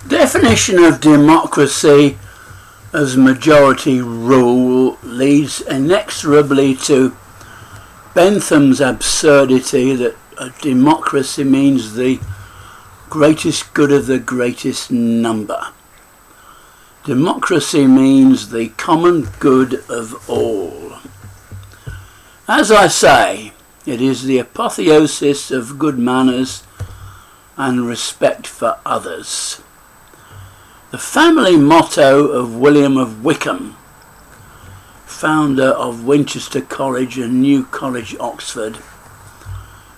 Definition of democracy as majority rule leads inexorably to Bentham's absurdity that a democracy means the greatest good of the greatest number. Democracy means the common good of all. As I say, it is the apotheosis of good manners and respect for others. The family motto of William of Wykeham, founder of Winchester College and New College, Oxford,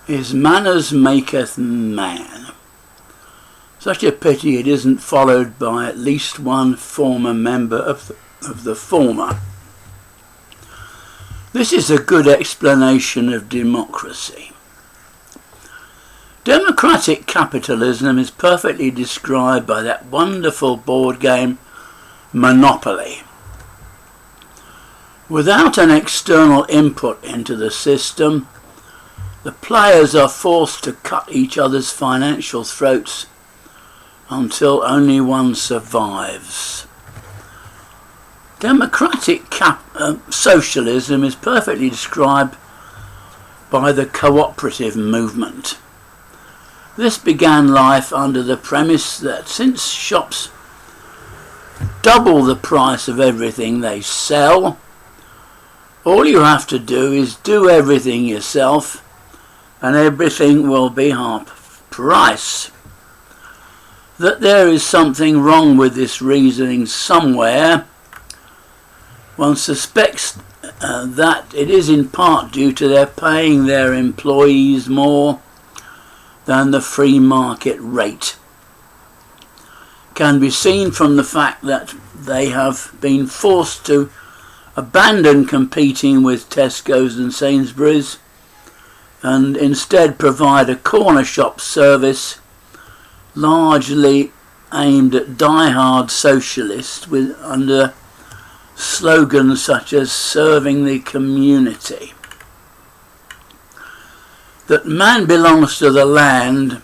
is "Manners maketh man." Such a pity it isn't followed by at least one former member of the former. This is a good explanation of democracy. Democratic capitalism is perfectly described by that wonderful board game, Monopoly. Without an external input into the system, the players are forced to cut each other's financial throats until only one survives. Democratic socialism is perfectly described by the cooperative movement. This began life under the premise that since shops double the price of everything they sell, all you have to do is do everything yourself and everything will be half price. That there is something wrong with this reasoning somewhere, one suspects that it is in part due to their paying their employees more than the free market rate. Can be seen from the fact that they have been forced to abandon competing with Tesco's and Sainsbury's and instead provide a corner shop service largely aimed at die-hard socialists under slogans such as "serving the community." That man belongs to the land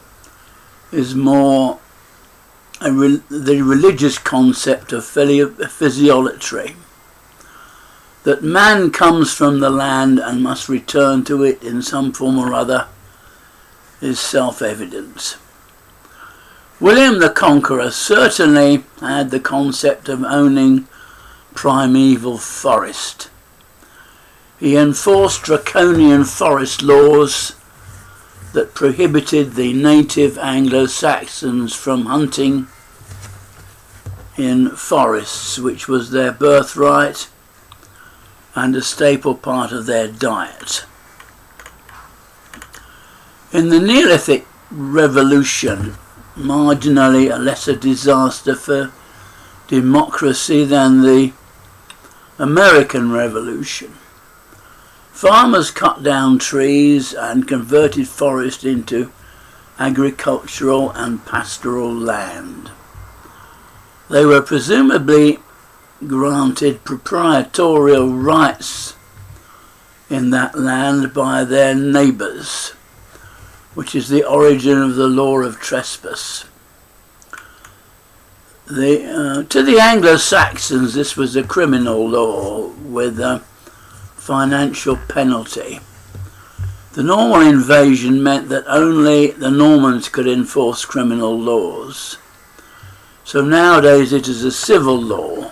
is more the religious concept of physiolatry. That man comes from the land and must return to it in some form or other is self-evident. William the Conqueror certainly had the concept of owning primeval forest. He enforced draconian forest laws that prohibited the native Anglo-Saxons from hunting in forests, which was their birthright and a staple part of their diet. In the Neolithic Revolution, marginally a lesser disaster for democracy than the American Revolution, farmers cut down trees and converted forest into agricultural and pastoral land. They were presumably granted proprietorial rights in that land by their neighbours, which is the origin of the law of trespass. To the Anglo-Saxons this was a criminal law with a financial penalty. The Norman invasion meant that only the Normans could enforce criminal laws. So nowadays it is a civil law,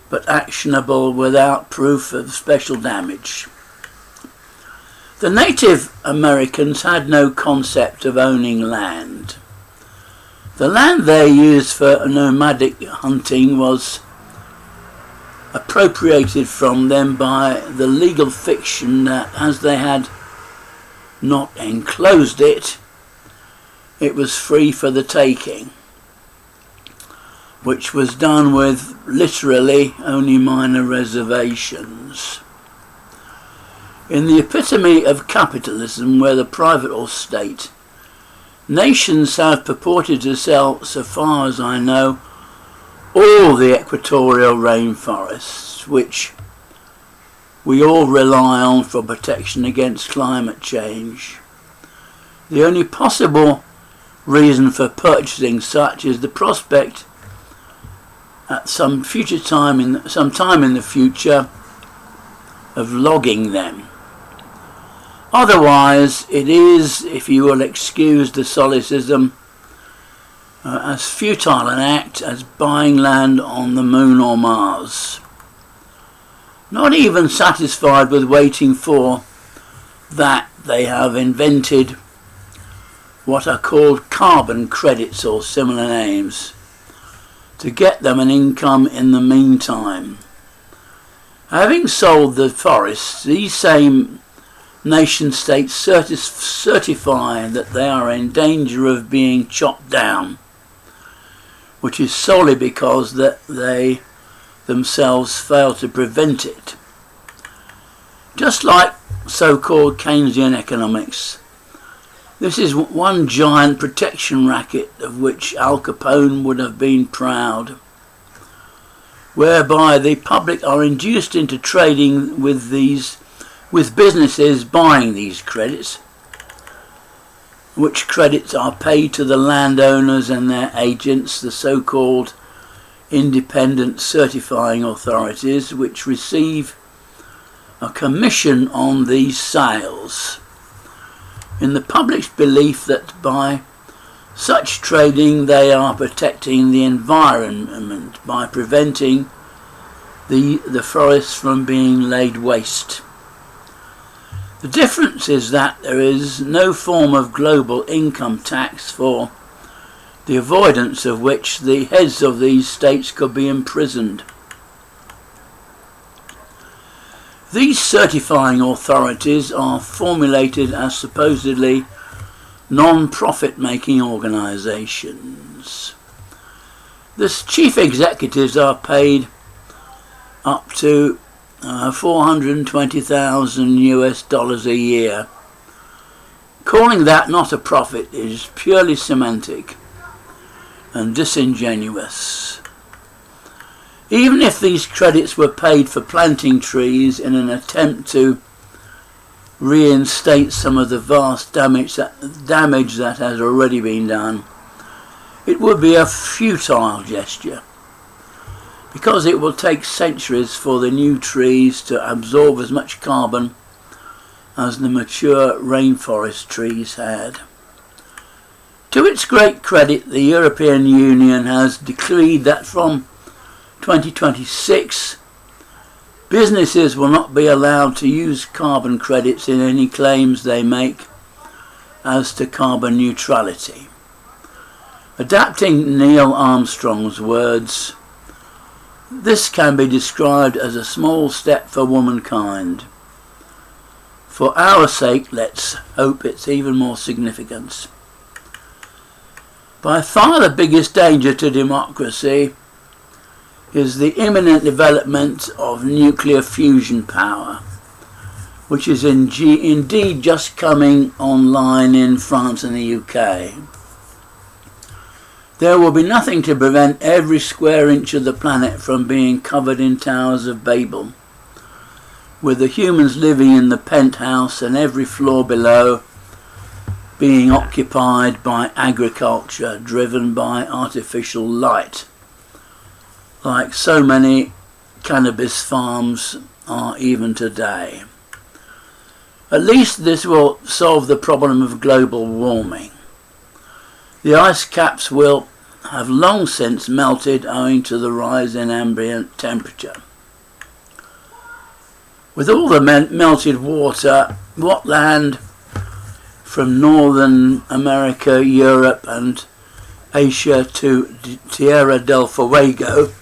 but actionable without proof of special damage. The Native Americans had no concept of owning land. The land they used for nomadic hunting was appropriated from them by the legal fiction that as they had not enclosed it, it was free for the taking, which was done with literally only minor reservations. In the epitome of capitalism, whether private or state, nations have purported to sell, so far as I know, all the equatorial rainforests, which we all rely on for protection against climate change. The only possible reason for purchasing such is the prospect at some time in the future of logging them. Otherwise, it is, if you will excuse the solecism, as futile an act as buying land on the moon or Mars. Not even satisfied with waiting for that, they have invented what are called carbon credits or similar names to get them an income in the meantime. Having sold the forests, these same nation states certify that they are in danger of being chopped down, which is solely because that they themselves fail to prevent it. Just like so-called Keynesian economics, this is one giant protection racket of which Al Capone would have been proud, whereby the public are induced into trading with businesses buying these credits, which credits are paid to the landowners and their agents, the so-called independent certifying authorities, which receive a commission on these sales, in the public's belief that by such trading they are protecting the environment by preventing the forests from being laid waste. The difference is that there is no form of global income tax, for the avoidance of which the heads of these states could be imprisoned. These certifying authorities are formulated as supposedly non-profit making organisations. The chief executives are paid up to $420,000 a year. Calling that not a profit is purely semantic and disingenuous. Even if these credits were paid for planting trees in an attempt to reinstate some of the vast damage that has already been done, it would be a futile gesture, because it will take centuries for the new trees to absorb as much carbon as the mature rainforest trees had. To its great credit, the European Union has decreed that from 2026, businesses will not be allowed to use carbon credits in any claims they make as to carbon neutrality. Adapting Neil Armstrong's words, this can be described as a small step for womankind. For our sake, let's hope it's even more significant. By far the biggest danger to democracy is the imminent development of nuclear fusion power, which is indeed just coming online in France and the UK. There will be nothing to prevent every square inch of the planet from being covered in towers of Babel, with the humans living in the penthouse and every floor below being occupied by agriculture driven by artificial light, like so many cannabis farms are even today. At least this will solve the problem of global warming. The ice caps will have long since melted owing to the rise in ambient temperature. With all the melted water, what land from Northern America, Europe and Asia to Tierra del Fuego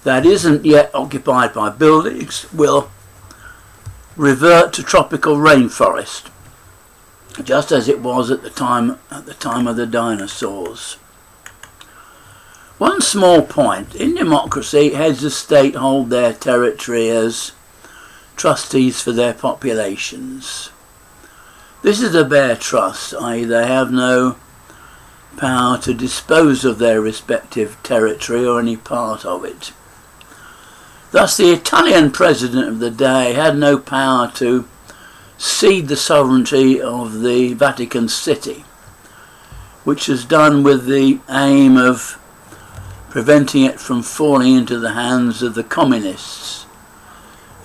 that isn't yet occupied by buildings will revert to tropical rainforest, just as it was at the time of the dinosaurs. One small point: in democracy, heads of state hold their territory as trustees for their populations. This is a bare trust, i.e. they have no power to dispose of their respective territory or any part of it. Thus the Italian president of the day had no power to cede the sovereignty of the Vatican City, which is done with the aim of preventing it from falling into the hands of the communists,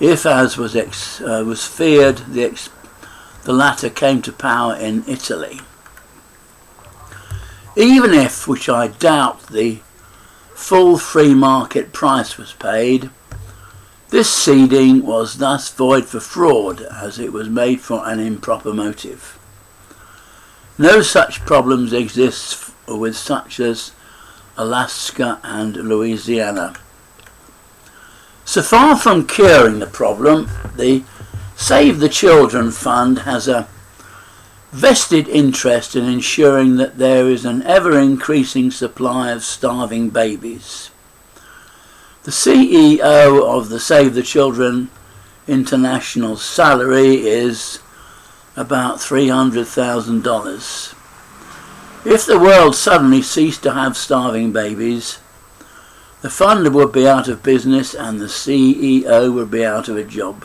if, as was feared, the latter came to power in Italy. Even if, which I doubt, the full free market price was paid, this seeding was thus void for fraud, as it was made for an improper motive. No such problems exist with such as Alaska and Louisiana. So far from curing the problem, the Save the Children Fund has a vested interest in ensuring that there is an ever-increasing supply of starving babies. The CEO of the Save the Children International salary is about $300,000. If the world suddenly ceased to have starving babies, the fund would be out of business and the CEO would be out of a job.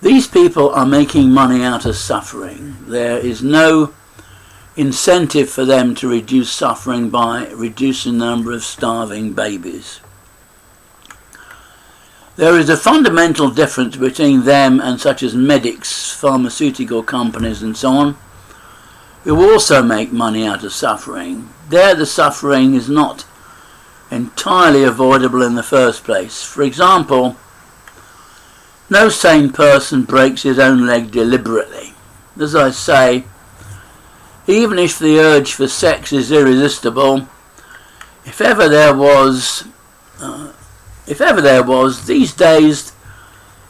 These people are making money out of suffering. There is no incentive for them to reduce suffering by reducing the number of starving babies. There is a fundamental difference between them and such as medics, pharmaceutical companies and so on, who also make money out of suffering. There the suffering is not entirely avoidable in the first place. For example, no sane person breaks his own leg deliberately. As I say, even if the urge for sex is irresistible, if ever there was, these days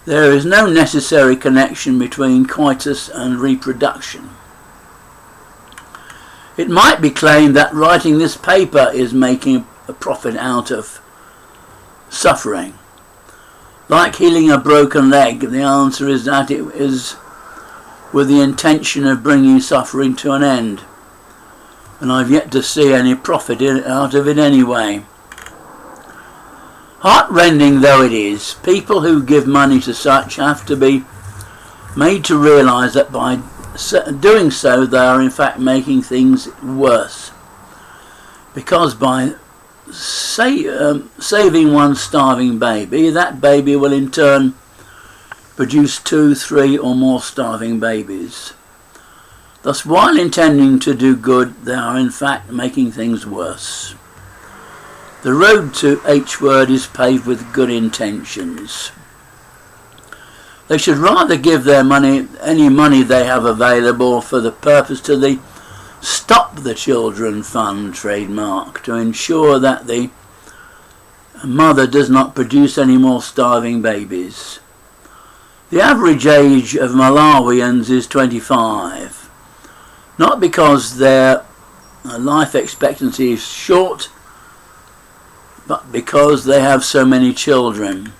there is no necessary connection between coitus and reproduction. It might be claimed that writing this paper is making a profit out of suffering. Like healing a broken leg, the answer is that it is with the intention of bringing suffering to an end, and I've yet to see any profit out of it anyway. Heart-rending though it is, people who give money to such have to be made to realise that by doing so they are in fact making things worse, because by saving one starving baby, that baby will in turn produce 2, 3 or more starving babies. Thus, while intending to do good, they are in fact making things worse. The road to H-word is paved with good intentions. They should rather give their money, any money they have available, for the purpose to the Stop the Children Fund trademark, to ensure that the mother does not produce any more starving babies. The average age of Malawians is 25, not because their life expectancy is short, but because they have so many children.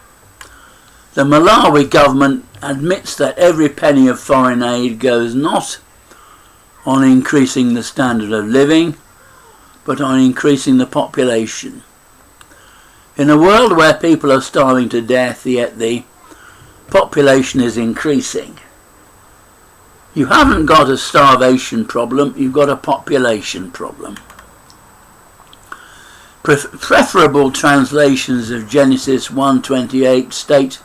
The Malawi government admits that every penny of foreign aid goes not on increasing the standard of living, but on increasing the population. In a world where people are starving to death, yet the population is increasing, you haven't got a starvation problem, you've got a population problem. Preferable translations of Genesis 1:28 state,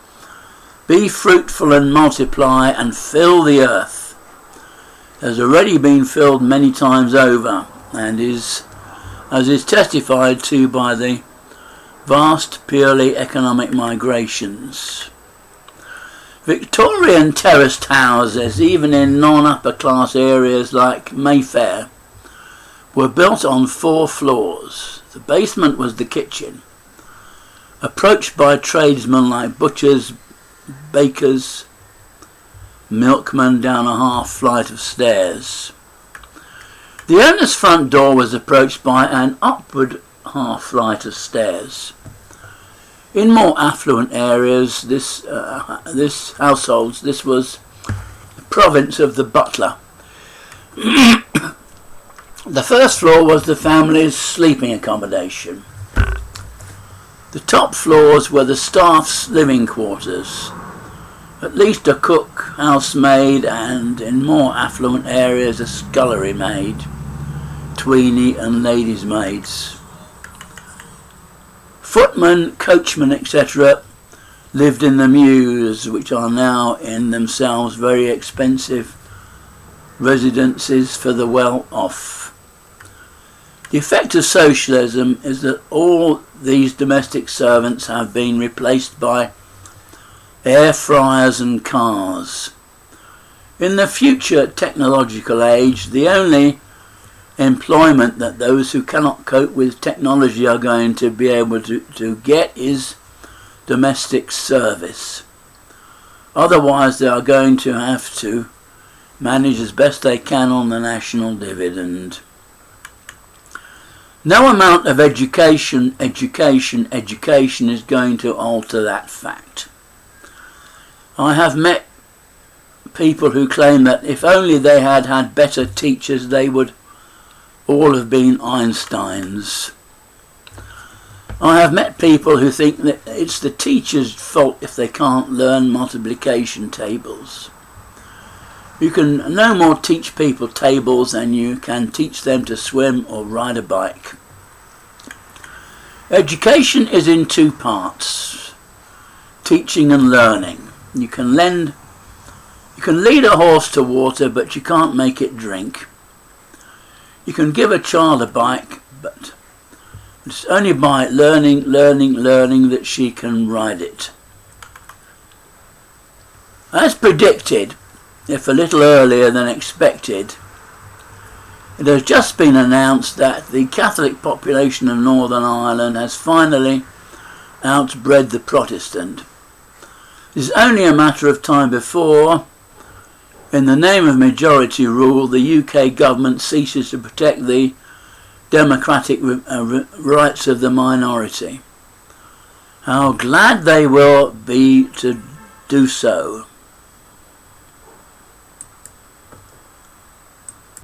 "Be fruitful and multiply and fill the earth," has already been filled many times over, and as is testified to by the vast purely economic migrations. Victorian terraced houses, even in non-upper class areas like Mayfair, were built on 4 floors. The basement was the kitchen, approached by tradesmen like butchers, bakers, milkmen down a half flight of stairs. The owner's front door was approached by an upward half flight of stairs. In more affluent areas, this households, this was the province of the butler. The first floor was the family's sleeping accommodation. The top floors were the staff's living quarters, at least a cook, housemaid, and in more affluent areas a scullery maid. tweenie and ladies' maids. Footmen, coachmen, etc. lived in the mews, which are now in themselves very expensive residences for the well-off. The effect of socialism is that all these domestic servants have been replaced by air fryers and cars. In the future technological age, the only employment that those who cannot cope with technology are going to be able to get is domestic service. Otherwise they are going to have to manage as best they can on the national dividend. No amount of education is going to alter that fact. I have met people who claim that if only they had had better teachers, they would all have been Einsteins. I have met people who think that it's the teacher's fault if they can't learn multiplication tables. You can no more teach people tables than you can teach them to swim or ride a bike. Education is in two parts: teaching and learning. You can lead a horse to water, but you can't make it drink. You can give a child a bike, but it's only by learning that she can ride it. As predicted, if a little earlier than expected, it has just been announced that the Catholic population of Northern Ireland has finally outbred the Protestant. It is only a matter of time before, in the name of majority rule, the UK government ceases to protect the democratic rights of the minority. How glad they will be to do so.